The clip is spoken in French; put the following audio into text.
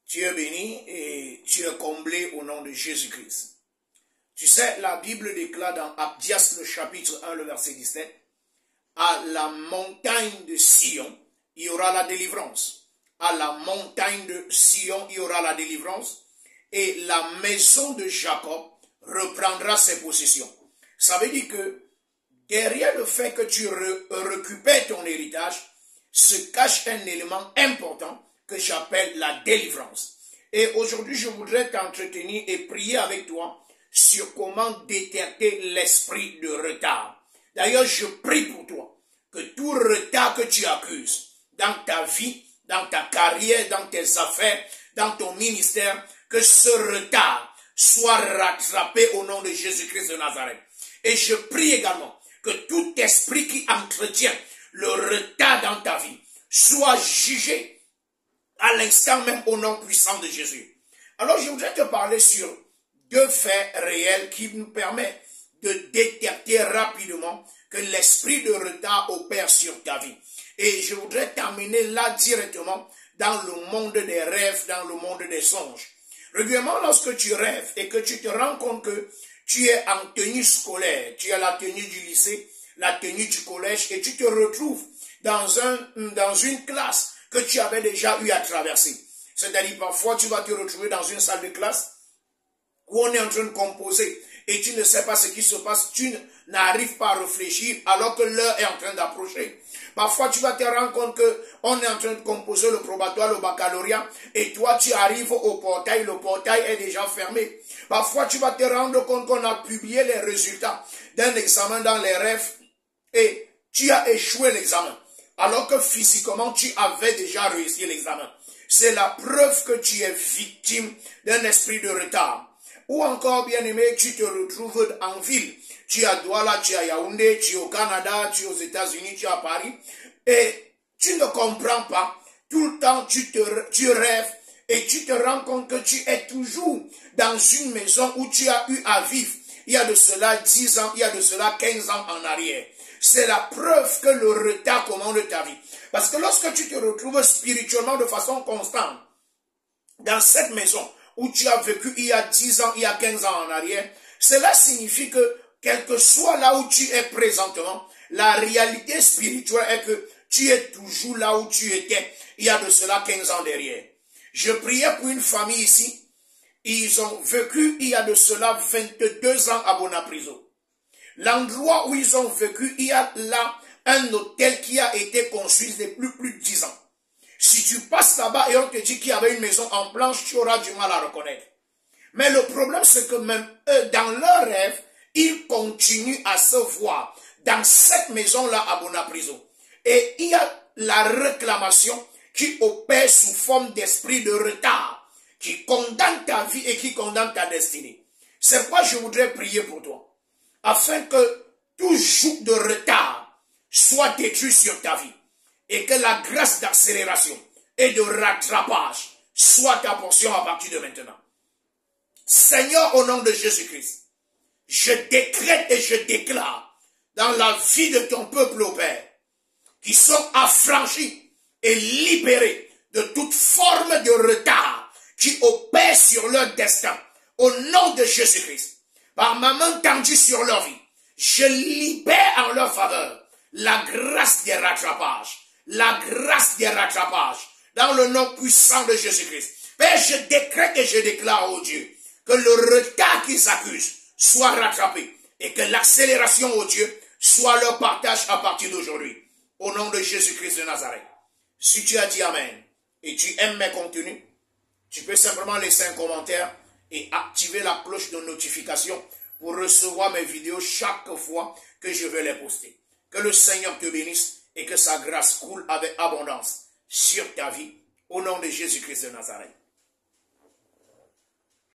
Tu es béni et tu es comblé au nom de Jésus-Christ. Tu sais, la Bible déclare dans Abdias, le chapitre 1, le verset 17, à la montagne de Sion, il y aura la délivrance. À la montagne de Sion, il y aura la délivrance. Et la maison de Jacob reprendra ses possessions. Ça veut dire que derrière le fait que tu récupères ton héritage, se cache un élément important que j'appelle la délivrance. Et aujourd'hui, je voudrais t'entretenir et prier avec toi sur comment détecter l'esprit de retard. D'ailleurs, je prie pour toi que tout retard que tu accuses dans ta vie, dans ta carrière, dans tes affaires, dans ton ministère, que ce retard soit rattrapé au nom de Jésus-Christ de Nazareth. Et je prie également que tout esprit qui entretient le retard dans ta vie soit jugé à l'instant même au nom puissant de Jésus. Alors je voudrais te parler sur deux faits réels qui nous permettent de détecter rapidement que l'esprit de retard opère sur ta vie. Et je voudrais t'amener là directement dans le monde des rêves, dans le monde des songes. Régulièrement, lorsque tu rêves et que tu te rends compte que tu es en tenue scolaire, tu as la tenue du lycée, la tenue du collège et tu te retrouves dans une classe que tu avais déjà eu à traverser. C'est-à-dire parfois tu vas te retrouver dans une salle de classe où on est en train de composer et tu ne sais pas ce qui se passe, tu n'arrives pas à réfléchir alors que l'heure est en train d'approcher. Parfois tu vas te rendre compte qu'on est en train de composer le probatoire, le baccalauréat et toi tu arrives au portail, le portail est déjà fermé. Parfois tu vas te rendre compte qu'on a publié les résultats d'un examen dans les rêves et tu as échoué l'examen. Alors que physiquement, tu avais déjà réussi l'examen. C'est la preuve que tu es victime d'un esprit de retard. Ou encore, bien aimé, tu te retrouves en ville. Tu es à Douala, tu es à Yaoundé, tu es au Canada, tu es aux États-Unis, tu es à Paris. Et tu ne comprends pas. Tout le temps, tu rêves et tu te rends compte que tu es toujours dans une maison où tu as eu à vivre. Il y a de cela 10 ans, il y a de cela 15 ans en arrière. C'est la preuve que le retard commande ta vie. Parce que lorsque tu te retrouves spirituellement de façon constante dans cette maison où tu as vécu il y a 10 ans, il y a 15 ans en arrière, cela signifie que quel que soit là où tu es présentement, la réalité spirituelle est que tu es toujours là où tu étais il y a de cela 15 ans derrière. Je priais pour une famille ici. Ils ont vécu il y a de cela 22 ans à Bonapriso. L'endroit où ils ont vécu, il y a là un hôtel qui a été construit depuis plus de 10 ans. Si tu passes là-bas et on te dit qu'il y avait une maison en planche, tu auras du mal à reconnaître. Mais le problème, c'est que même eux, dans leurs rêves, ils continuent à se voir dans cette maison-là à Bonapriso. Et il y a la réclamation qui opère sous forme d'esprit de retard, qui condamne ta vie et qui condamne ta destinée. C'est pourquoi je voudrais prier pour toi, afin que tout joug de retard soit détruit sur ta vie et que la grâce d'accélération et de rattrapage soit ta portion à partir de maintenant. Seigneur, au nom de Jésus-Christ, je décrète et je déclare dans la vie de ton peuple au Père, qui sont affranchis et libérés de toute forme de retard qui opère sur leur destin, au nom de Jésus-Christ. Par ma main tendue sur leur vie, je libère en leur faveur la grâce des rattrapages. La grâce des rattrapages. Dans le nom puissant de Jésus-Christ. Père, je décrète et je déclare, oh Dieu, que le retard qu'ils accusent soit rattrapé. Et que l'accélération, oh Dieu, soit leur partage à partir d'aujourd'hui. Au nom de Jésus-Christ de Nazareth. Si tu as dit Amen et tu aimes mes contenus, tu peux simplement laisser un commentaire et activer la cloche de notification pour recevoir mes vidéos chaque fois que je vais les poster. Que le Seigneur te bénisse et que sa grâce coule avec abondance sur ta vie, au nom de Jésus-Christ de Nazareth.